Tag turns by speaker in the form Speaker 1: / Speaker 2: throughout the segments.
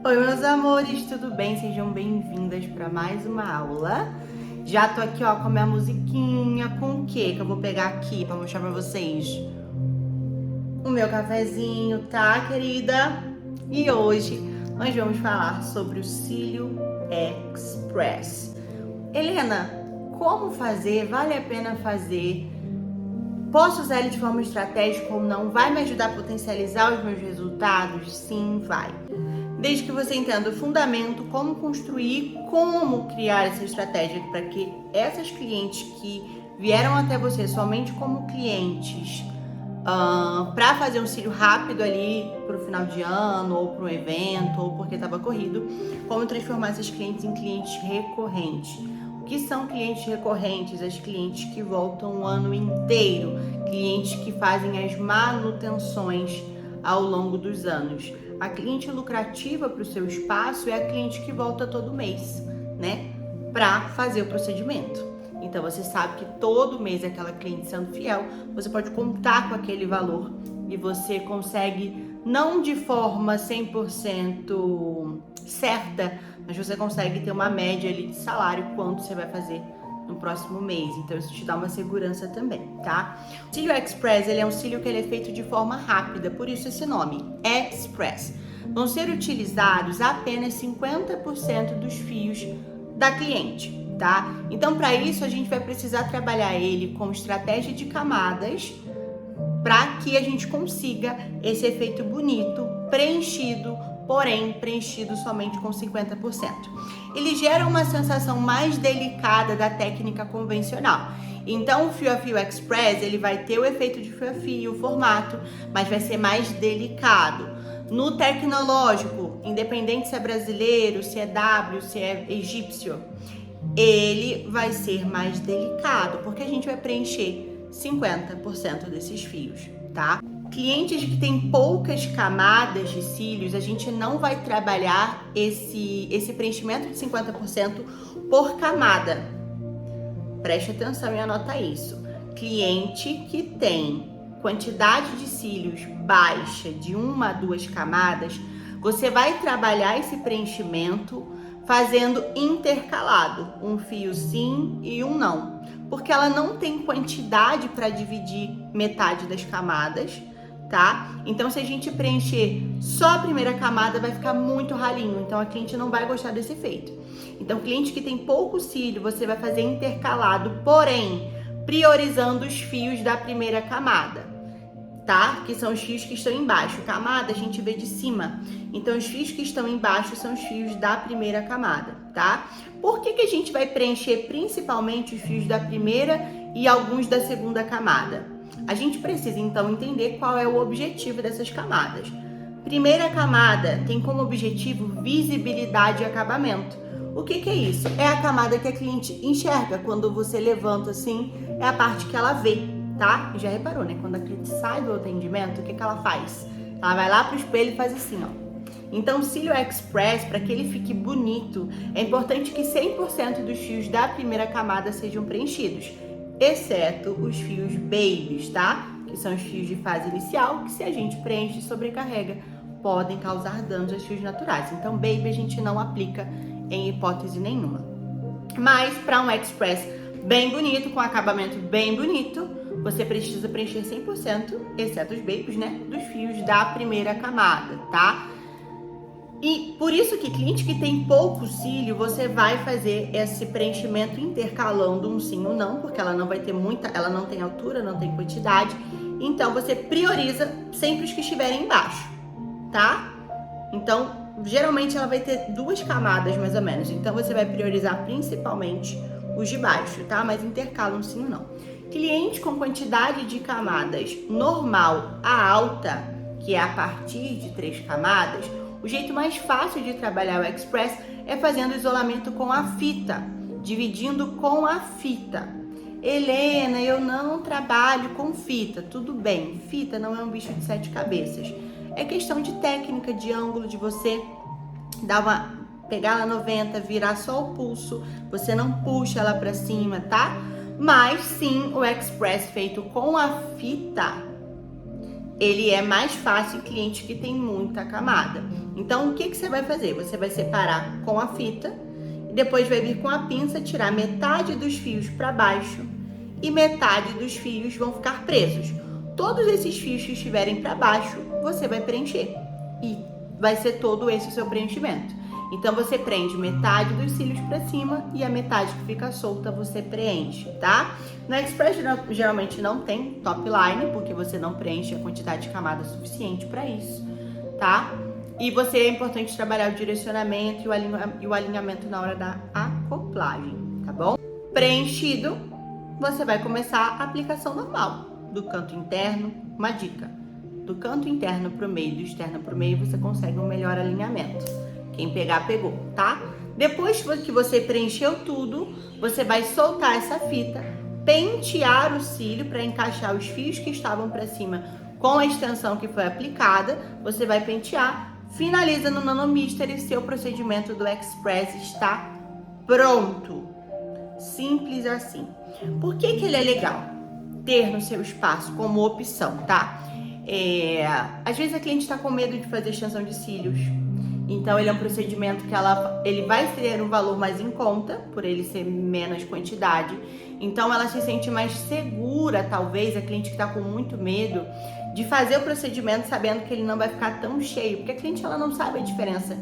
Speaker 1: Oi, meus amores, tudo bem? Sejam bem-vindas para mais uma aula. Já tô aqui, ó, com a minha musiquinha, com o quê? Que eu vou pegar aqui para mostrar para vocês. O meu cafezinho, tá, querida? E hoje nós vamos falar sobre o Cílio Express. Helena, como fazer? Vale a pena fazer? Posso usar ele de forma estratégica ou não? Vai me ajudar a potencializar os meus resultados? Sim, vai. Desde que você entenda o fundamento, como construir, como criar essa estratégia para que essas clientes que vieram até você somente como clientes para fazer um cílio rápido ali para o final de ano, ou para um evento, ou porque estava corrido, como transformar esses clientes em clientes recorrentes. O que são clientes recorrentes? As clientes que voltam o ano inteiro, clientes que fazem as manutenções ao longo dos anos. A cliente lucrativa para o seu espaço é a cliente que volta todo mês, né? Para fazer o procedimento. Então você sabe que todo mês aquela cliente sendo fiel, você pode contar com aquele valor e você consegue, não de forma 100% certa, mas você consegue ter uma média ali de salário, quanto você vai fazer no próximo mês. Então isso te dá uma segurança também, tá? O Cílio Express, ele é um cílio que ele é feito de forma rápida, por isso esse nome, Express. Vão ser utilizados apenas 50% dos fios da cliente, tá? Então para isso a gente vai precisar trabalhar ele com estratégia de camadas para que a gente consiga esse efeito bonito, preenchido, porém preenchido somente com 50%. Ele gera uma sensação mais delicada da técnica convencional. Então o Fio a Fio Express, ele vai ter o efeito de fio a fio, o formato, mas vai ser mais delicado. No tecnológico, independente se é brasileiro, se é W, se é egípcio, ele vai ser mais delicado, porque a gente vai preencher 50% desses fios, tá? Clientes que têm poucas camadas de cílios, a gente não vai trabalhar esse preenchimento de 50% por camada. Preste atenção e anota isso. Cliente que tem quantidade de cílios baixa, de 1 a 2 camadas, você vai trabalhar esse preenchimento fazendo intercalado, um fio sim e um não, porque ela não tem quantidade para dividir metade das camadas, tá? Então se a gente preencher só a primeira camada vai ficar muito ralinho, então a cliente não vai gostar desse efeito. Então cliente que tem pouco cílio, você vai fazer intercalado, porém priorizando os fios da primeira camada, tá? Que são os fios que estão embaixo. Camada a gente vê de cima. Então os fios que estão embaixo são os fios da primeira camada, tá? Por que a gente vai preencher principalmente os fios da primeira e alguns da segunda camada? A gente precisa então entender qual é o objetivo dessas camadas. Primeira camada tem como objetivo visibilidade e acabamento. O que é isso? É a camada que a cliente enxerga. Quando você levanta assim, é a parte que ela vê, tá? Já reparou, né? Quando a cliente sai do atendimento, o que ela faz? Ela vai lá pro espelho e faz assim, ó. Então, o Cílio Express, para que ele fique bonito, é importante que 100% dos fios da primeira camada sejam preenchidos, exceto os fios babies, tá? Que são os fios de fase inicial, que se a gente preenche e sobrecarrega, podem causar danos aos fios naturais. Então, baby a gente não aplica em hipótese nenhuma. Mas para um Express bem bonito, com acabamento bem bonito, você precisa preencher 100%, exceto os babies, né, dos fios da primeira camada, tá? E por isso que cliente que tem pouco cílio, você vai fazer esse preenchimento intercalando um sim ou não, porque ela não vai ter muita, ela não tem altura, não tem quantidade. Então você prioriza sempre os que estiverem embaixo, tá? Então, geralmente ela vai ter 2 camadas mais ou menos. Então você vai priorizar principalmente os de baixo, tá? Mas intercala um sim ou não. Cliente com quantidade de camadas normal a alta, que é a partir de 3 camadas, o jeito mais fácil de trabalhar o Express é fazendo isolamento com a fita, dividindo com a fita. Helena, eu não trabalho com fita. Tudo bem, fita não é um bicho de 7 cabeças. É questão de técnica, de ângulo, de você pegar ela 90, virar só o pulso, você não puxa ela para cima, tá? Mas sim, o Express feito com a fita, ele é mais fácil em cliente que tem muita camada. Então, o que você vai fazer? Você vai separar com a fita e depois vai vir com a pinça, tirar metade dos fios para baixo e metade dos fios vão ficar presos. Todos esses fios que estiverem para baixo, você vai preencher e vai ser todo esse o seu preenchimento. Então, você prende metade dos cílios para cima e a metade que fica solta você preenche, tá? No Express, geralmente não tem top line, porque você não preenche a quantidade de camada suficiente para isso, tá? E é importante trabalhar o direcionamento e o alinhamento na hora da acoplagem, tá bom? Preenchido, você vai começar a aplicação normal do canto interno. Uma dica: do canto interno pro meio, do externo pro meio, você consegue um melhor alinhamento. Quem pegar, pegou, tá? Depois que você preencheu tudo, você vai soltar essa fita, pentear o cílio para encaixar os fios que estavam para cima com a extensão que foi aplicada. Você vai pentear, finaliza no Nanomister e seu procedimento do Express está pronto. Simples assim. Por que ele é legal ter no seu espaço como opção, tá? Às vezes a cliente está com medo de fazer extensão de cílios. Então, ele é um procedimento que ele vai ter um valor mais em conta, por ele ser menos quantidade. Então, ela se sente mais segura, talvez, a cliente que está com muito medo, de fazer o procedimento sabendo que ele não vai ficar tão cheio. Porque a cliente, ela não sabe a diferença,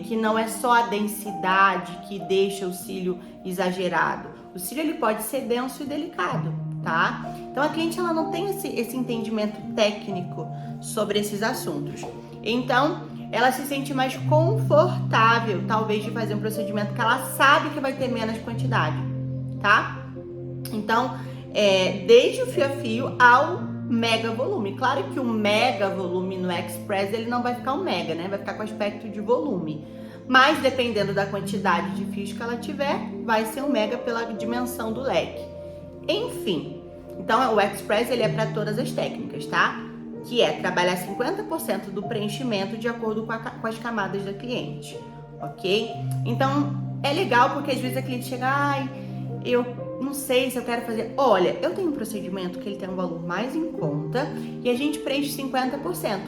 Speaker 1: que não é só a densidade que deixa o cílio exagerado. O cílio, ele pode ser denso e delicado, tá? Então, a cliente, ela não tem esse entendimento técnico sobre esses assuntos. Então, ela se sente mais confortável, talvez, de fazer um procedimento que ela sabe que vai ter menos quantidade, tá? Então, desde o fio a fio ao mega volume. Claro que o mega volume no Express, ele não vai ficar um mega, né? Vai ficar com aspecto de volume. Mas, dependendo da quantidade de fios que ela tiver, vai ser um mega pela dimensão do leque. Enfim, então o Express, ele é para todas as técnicas, tá? Que é trabalhar 50% do preenchimento de acordo com as camadas da cliente, ok? Então, é legal porque às vezes a cliente chega, eu não sei se eu quero fazer. Olha, eu tenho um procedimento que ele tem um valor mais em conta e a gente preenche 50%.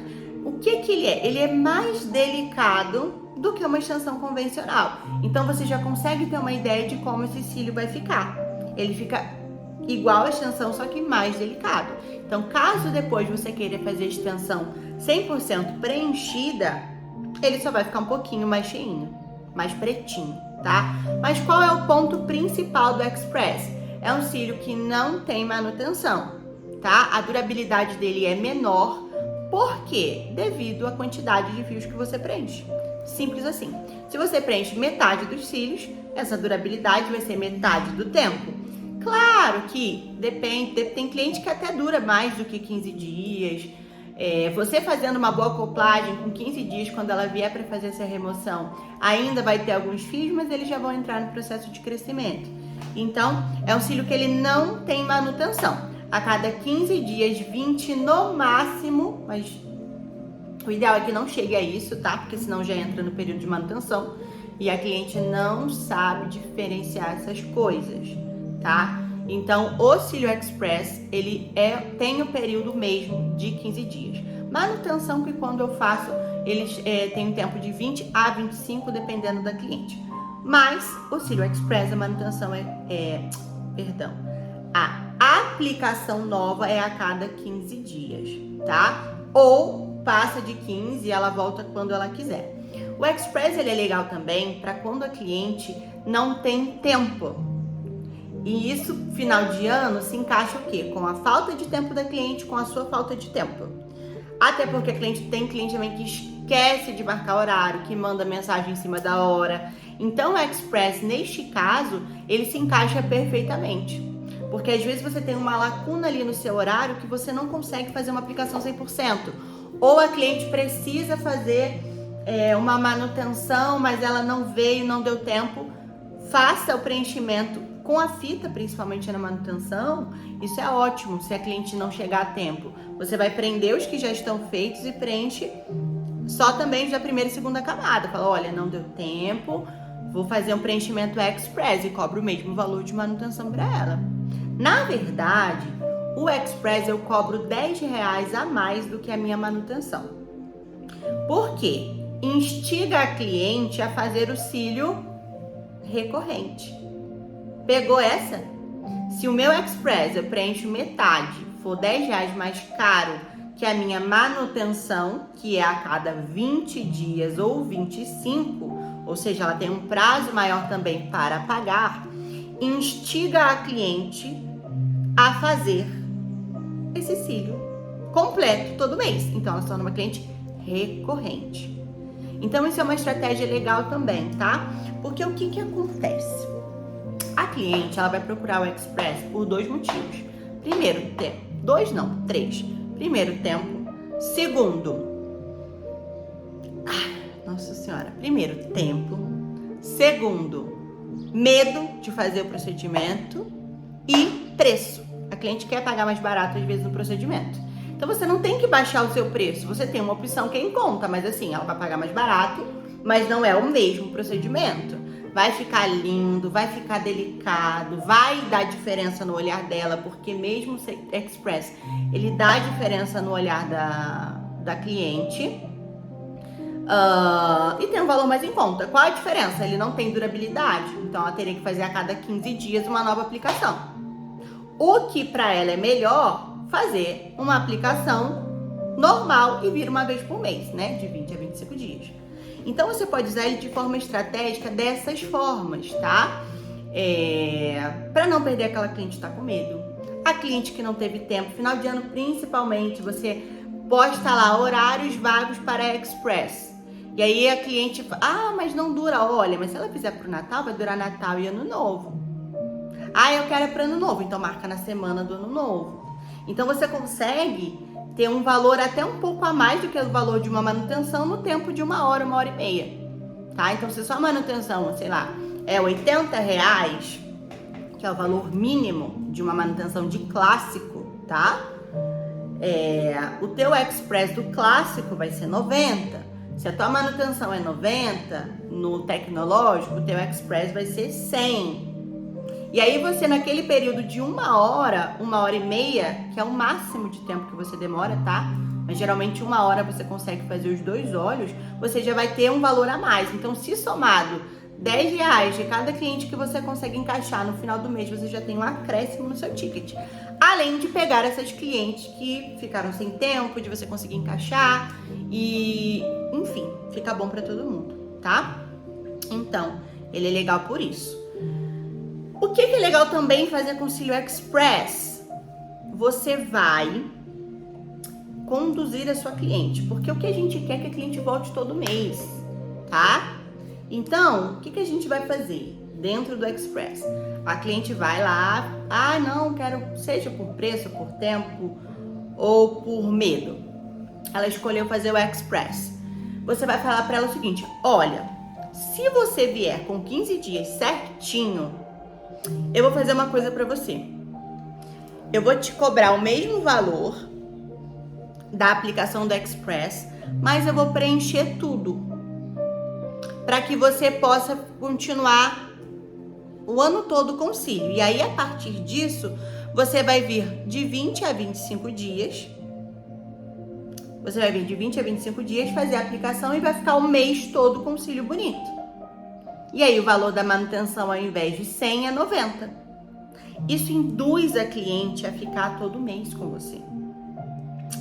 Speaker 1: O que ele é? Ele é mais delicado do que uma extensão convencional. Então, você já consegue ter uma ideia de como esse cílio vai ficar. Ele fica igual a extensão, só que mais delicado. Então, caso depois você queira fazer a extensão 100% preenchida, ele só vai ficar um pouquinho mais cheinho, mais pretinho, tá? Mas qual é o ponto principal do Express? É um cílio que não tem manutenção, tá? A durabilidade dele é menor. Por quê? Devido à quantidade de fios que você preenche. Simples assim. Se você preenche metade dos cílios, essa durabilidade vai ser metade do tempo. Claro que depende, tem cliente que até dura mais do que 15 dias. Você fazendo uma boa acoplagem com 15 dias, quando ela vier para fazer essa remoção, ainda vai ter alguns fios, mas eles já vão entrar no processo de crescimento. Então, é um cílio que ele não tem manutenção. A cada 15 dias, 20 no máximo, mas o ideal é que não chegue a isso, tá? Porque senão já entra no período de manutenção e a cliente não sabe diferenciar essas coisas, tá? Então, o Cílio Express, ele tem o período mesmo de 15 dias. Manutenção que quando eu faço, eles têm um tempo de 20 a 25, dependendo da cliente. Mas, o Cílio Express, a manutenção a aplicação nova é a cada 15 dias, tá? Ou passa de 15 e ela volta quando ela quiser. O Express, ele é legal também para quando a cliente não tem tempo. E isso, final de ano, se encaixa o quê? Com a falta de tempo da cliente, com a sua falta de tempo. Até porque tem cliente também que esquece de marcar horário, que manda mensagem em cima da hora. Então, o Express, neste caso, ele se encaixa perfeitamente. Porque às vezes você tem uma lacuna ali no seu horário que você não consegue fazer uma aplicação 100%. Ou a cliente precisa fazer uma manutenção, mas ela não veio, não deu tempo. Faça o preenchimento com a fita, principalmente na manutenção. Isso é ótimo, se a cliente não chegar a tempo. Você vai prender os que já estão feitos e preenche só também da primeira e segunda camada. Fala, olha, não deu tempo, vou fazer um preenchimento Express e cobro o mesmo valor de manutenção para ela. Na verdade, o Express eu cobro R$10 a mais do que a minha manutenção. Por quê? Instiga a cliente a fazer o cílio recorrente. Pegou essa? Se o meu Express eu preencho metade, for R$10 mais caro que a minha manutenção, que é a cada 20 dias ou 25, ou seja, ela tem um prazo maior também para pagar, instiga a cliente a fazer esse cílio completo todo mês. Então, ela se torna uma cliente recorrente. Então, isso é uma estratégia legal também, tá? Porque o que acontece? A cliente, ela vai procurar o Express por 2 motivos. Primeiro, tempo. 2 não, 3. Primeiro, tempo. Segundo, nossa senhora. Primeiro, tempo. Segundo, medo de fazer o procedimento. E preço. A cliente quer pagar mais barato, às vezes, no procedimento. Então, você não tem que baixar o seu preço. Você tem uma opção que é em conta, mas assim, ela vai pagar mais barato, mas não é o mesmo procedimento. Vai ficar lindo, vai ficar delicado, vai dar diferença no olhar dela, porque mesmo o Express, ele dá diferença no olhar da cliente. E tem um valor mais em conta. Qual a diferença? Ele não tem durabilidade, então ela teria que fazer a cada 15 dias uma nova aplicação. O que para ela é melhor fazer uma aplicação normal e vir uma vez por mês, né? De 20 a 25 dias. Então, você pode usar ele de forma estratégica dessas formas, tá? Para não perder aquela cliente que tá com medo. A cliente que não teve tempo, final de ano principalmente, você posta lá horários vagos para Express. E aí a cliente fala, mas não dura. Olha, mas se ela fizer pro Natal, vai durar Natal e Ano Novo. Eu quero para Ano Novo, então marca na semana do Ano Novo. Então, você consegue ter um valor até um pouco a mais do que o valor de uma manutenção no tempo de 1 hora, 1h30, tá? Então, se sua manutenção, sei lá, é R$80, que é o valor mínimo de uma manutenção de clássico, tá? O teu Express do clássico vai ser 90. Se a tua manutenção é 90, no tecnológico, o teu Express vai ser 100. E aí você, naquele período de 1 hora, 1h30, que é o máximo de tempo que você demora, tá? Mas geralmente 1 hora você consegue fazer os 2 olhos, você já vai ter um valor a mais. Então, se somado R$10 de cada cliente que você consegue encaixar no final do mês, você já tem um acréscimo no seu ticket. Além de pegar essas clientes que ficaram sem tempo, de você conseguir encaixar e, enfim, fica bom pra todo mundo, tá? Então, ele é legal por isso. O que é legal também fazer com o Cílio Express? Você vai conduzir a sua cliente, porque o que a gente quer é que a cliente volte todo mês, tá? Então, o que a gente vai fazer dentro do Express? A cliente vai lá, não, quero, seja por preço, por tempo ou por medo. Ela escolheu fazer o Express. Você vai falar para ela o seguinte, olha, se você vier com 15 dias certinho, eu vou fazer uma coisa pra você. Eu vou te cobrar o mesmo valor da aplicação do Express, mas eu vou preencher tudo para que você possa continuar o ano todo com cílio. E aí, a partir disso, você vai vir de 20 a 25 dias. Você vai vir de 20 a 25 dias, fazer a aplicação e vai ficar o mês todo com cílio bonito. E aí, o valor da manutenção, ao invés de 100, é 90. Isso induz a cliente a ficar todo mês com você.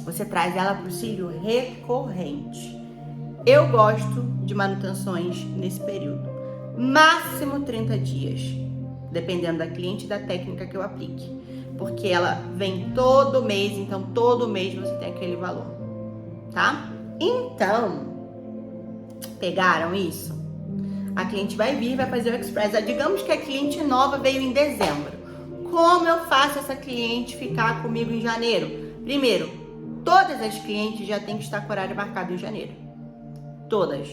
Speaker 1: Você traz ela para o cílio recorrente. Eu gosto de manutenções nesse período. Máximo 30 dias, dependendo da cliente e da técnica que eu aplique. Porque ela vem todo mês, então todo mês você tem aquele valor, tá? Então, pegaram isso? A cliente vai vir, vai fazer o Express. Digamos que a cliente nova veio em dezembro. Como eu faço essa cliente ficar comigo em janeiro? Primeiro, todas as clientes já têm que estar com o horário marcado em janeiro. Todas,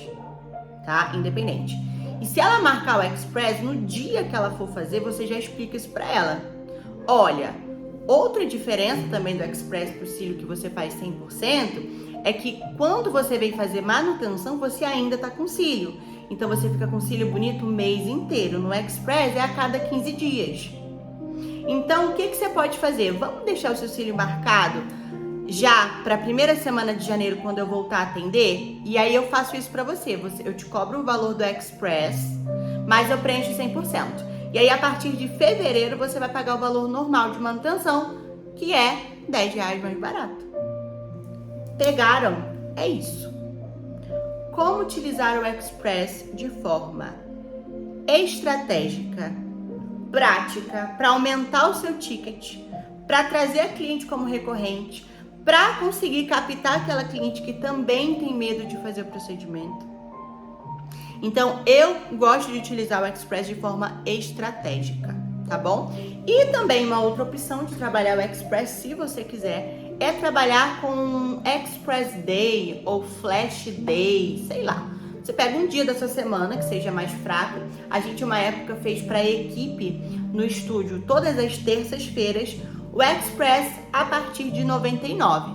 Speaker 1: tá? Independente. E se ela marcar o Express, no dia que ela for fazer, você já explica isso pra ela. Olha, outra diferença também do Express pro cílio que você faz 100% é que quando você vem fazer manutenção, você ainda tá com cílio. Então, você fica com cílio bonito o mês inteiro. No Express é a cada 15 dias. Então, o que você pode fazer? Vamos deixar o seu cílio marcado já para a primeira semana de janeiro, quando eu voltar a atender, e aí eu faço isso para você. Eu te cobro o valor do Express, mas eu preencho 100%. E aí, a partir de fevereiro, você vai pagar o valor normal de manutenção, que é R$10 mais barato. Pegaram? É isso. Como utilizar o Express de forma estratégica, prática, para aumentar o seu ticket, para trazer a cliente como recorrente, para conseguir captar aquela cliente que também tem medo de fazer o procedimento. Então, eu gosto de utilizar o Express de forma estratégica, tá bom? E também uma outra opção de trabalhar o Express, se você quiser, é trabalhar com um Express Day ou Flash Day, sei lá. Você pega um dia da sua semana que seja mais fraco. A gente, uma época, fez para a equipe no estúdio, todas as terças-feiras, o Express a partir de R$ 99.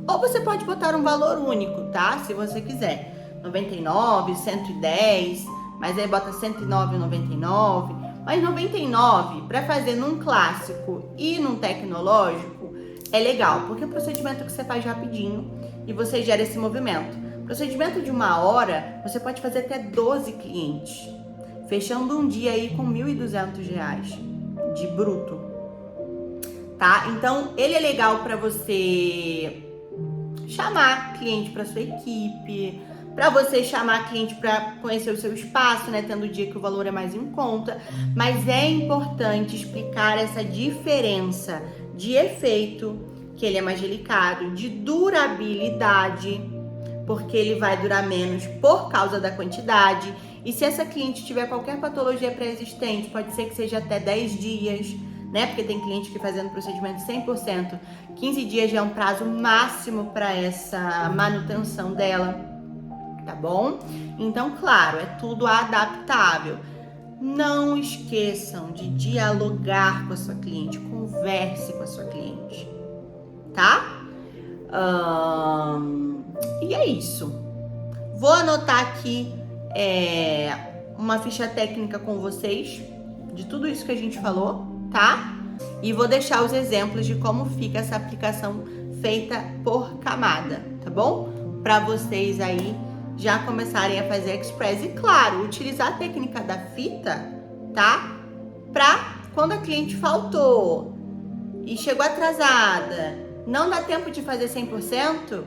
Speaker 1: Ou você pode botar um valor único, tá? Se você quiser. 99, 110, mas aí bota 109,99. Mas 99 para fazer num clássico e num tecnológico é legal, porque é um procedimento que você faz rapidinho e você gera esse movimento. Procedimento de 1 hora, você pode fazer até 12 clientes, fechando um dia aí com R$ 1.200 de bruto, tá? Então, ele é legal para você chamar cliente para sua equipe, para você chamar cliente para conhecer o seu espaço, né? Tendo o dia que o valor é mais em conta. Mas é importante explicar essa diferença de efeito, que ele é mais delicado, de durabilidade, porque ele vai durar menos por causa da quantidade. E se essa cliente tiver qualquer patologia pré-existente, pode ser que seja até 10 dias, né? Porque tem cliente que fazendo procedimento 100%, 15 dias já é um prazo máximo para essa manutenção dela. Tá bom? Então, claro, é tudo adaptável. Não esqueçam de dialogar com a sua cliente, converse com a sua cliente, tá? E é isso. Vou anotar aqui uma ficha técnica com vocês de tudo isso que a gente falou, tá? E vou deixar os exemplos de como fica essa aplicação feita por camada, tá bom? Para vocês aí já começarem a fazer Express. E claro, utilizar a técnica da fita, tá? Pra quando a cliente faltou e chegou atrasada, não dá tempo de fazer 100%,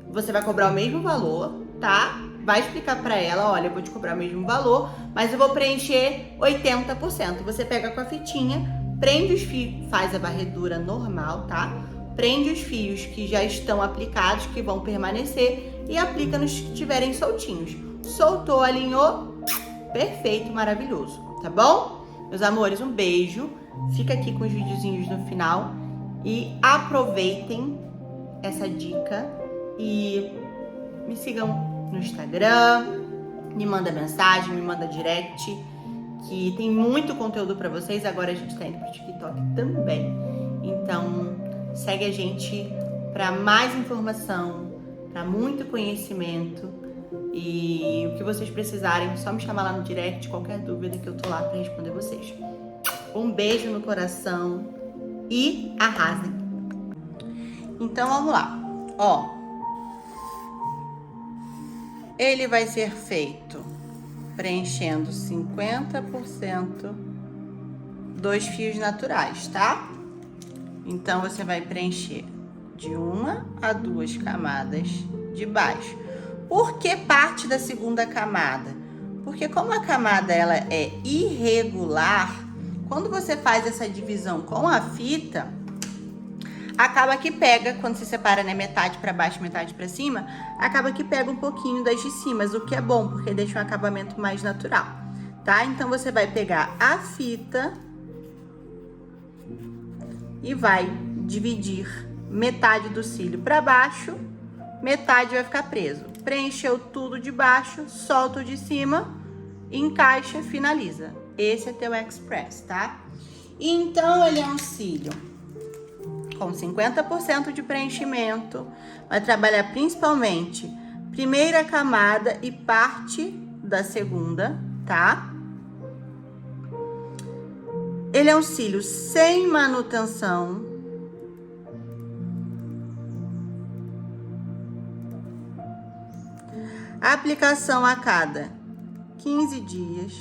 Speaker 1: você vai cobrar o mesmo valor, tá? Vai explicar pra ela, olha, eu vou te cobrar o mesmo valor, mas eu vou preencher 80%. Você pega com a fitinha, prende os fios, faz a varredura normal, tá? Prende os fios que já estão aplicados, que vão permanecer, e aplica nos que estiverem soltinhos. Soltou, alinhou, perfeito, maravilhoso, tá bom? Meus amores, um beijo. Fica aqui com os videozinhos no final e aproveitem essa dica e me sigam no Instagram, me manda mensagem, me manda direct, que tem muito conteúdo para vocês. Agora a gente tá indo pro TikTok também. Então, segue a gente para mais informação, para muito conhecimento, e o que vocês precisarem, só me chamar lá no direct, qualquer dúvida que eu tô lá para responder vocês. Um beijo no coração e arrasem! Então vamos lá, ó, ele vai ser feito preenchendo 50% dos fios naturais, tá? Então você vai preencher de 1 a 2 camadas de baixo. Por que parte da segunda camada? Porque como a camada ela é irregular, quando você faz essa divisão com a fita, acaba que pega, quando se separa, né, metade para baixo, metade para cima, acaba que pega um pouquinho das de cima, o que é bom, porque deixa um acabamento mais natural, tá? Então você vai pegar a fita e vai dividir metade do cílio para baixo, metade vai ficar preso. Preencheu tudo de baixo, solta o de cima, encaixa, finaliza. Esse é teu Express, tá? Então, ele é um cílio com 50% de preenchimento. Vai trabalhar principalmente primeira camada e parte da segunda, tá? Ele é um cílio sem manutenção. Aplicação a cada 15 dias.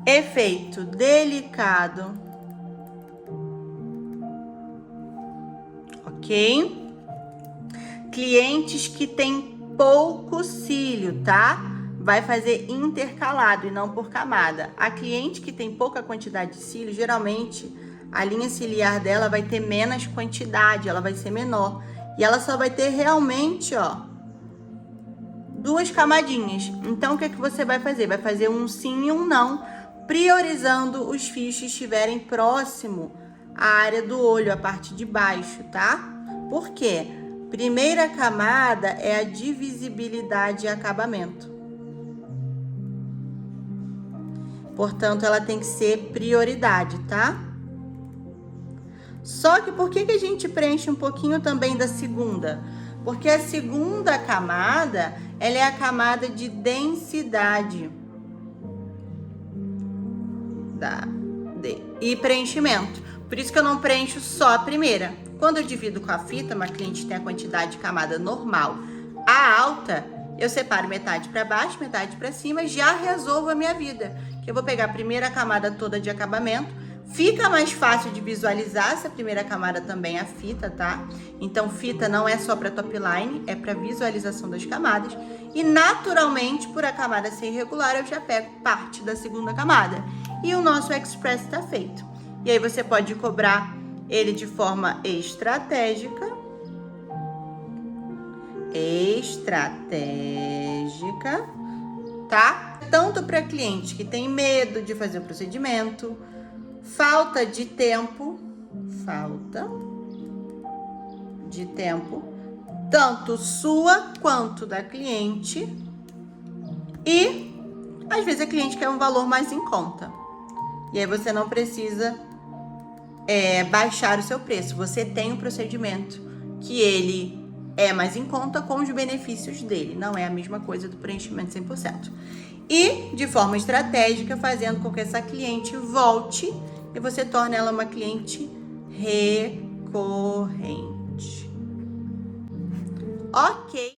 Speaker 1: Efeito delicado. Ok? Clientes que têm pouco cílio, tá? Vai fazer intercalado e não por camada. A cliente que tem pouca quantidade de cílio, geralmente a linha ciliar dela vai ter menos quantidade, ela vai ser menor. E ela só vai ter realmente, ó, 2 camadinhas. Então, o que é que você vai fazer? Vai fazer um sim e um não, priorizando os fios que estiverem próximo à área do olho, a parte de baixo, tá? Por quê? Primeira camada é a divisibilidade e acabamento. Portanto, ela tem que ser prioridade, tá? Só que por que a gente preenche um pouquinho também da segunda? Porque a segunda camada, ela é a camada de densidade e preenchimento. Por isso que eu não preencho só a primeira. Quando eu divido com a fita, uma cliente tem a quantidade de camada normal, a alta, eu separo metade para baixo, metade para cima, já resolvo a minha vida. Que eu vou pegar a primeira camada toda de acabamento, fica mais fácil de visualizar essa primeira camada também, a fita, tá? Então, fita não é só para top line, é para visualização das camadas. E, naturalmente, por a camada ser irregular, eu já pego parte da segunda camada. E o nosso Express está feito. E aí, você pode cobrar ele de forma estratégica, tá? Tanto para cliente que tem medo de fazer o procedimento, falta de tempo, tanto sua quanto da cliente, e às vezes a cliente quer um valor mais em conta. E aí você não precisa baixar o seu preço. Você tem um procedimento que ele é mais em conta com os benefícios dele. Não é a mesma coisa do preenchimento 100%. E de forma estratégica, fazendo com que essa cliente volte e você torne ela uma cliente recorrente. Ok.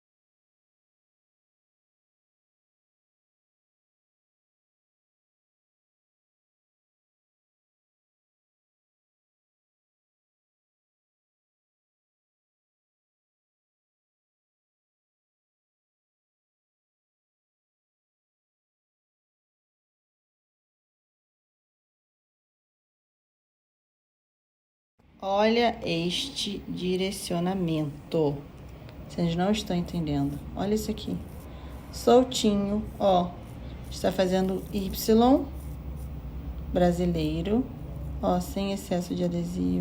Speaker 1: Olha este direcionamento. Vocês não estão entendendo. Olha isso aqui. Soltinho, ó. Está fazendo Y brasileiro, ó, sem excesso de adesivo.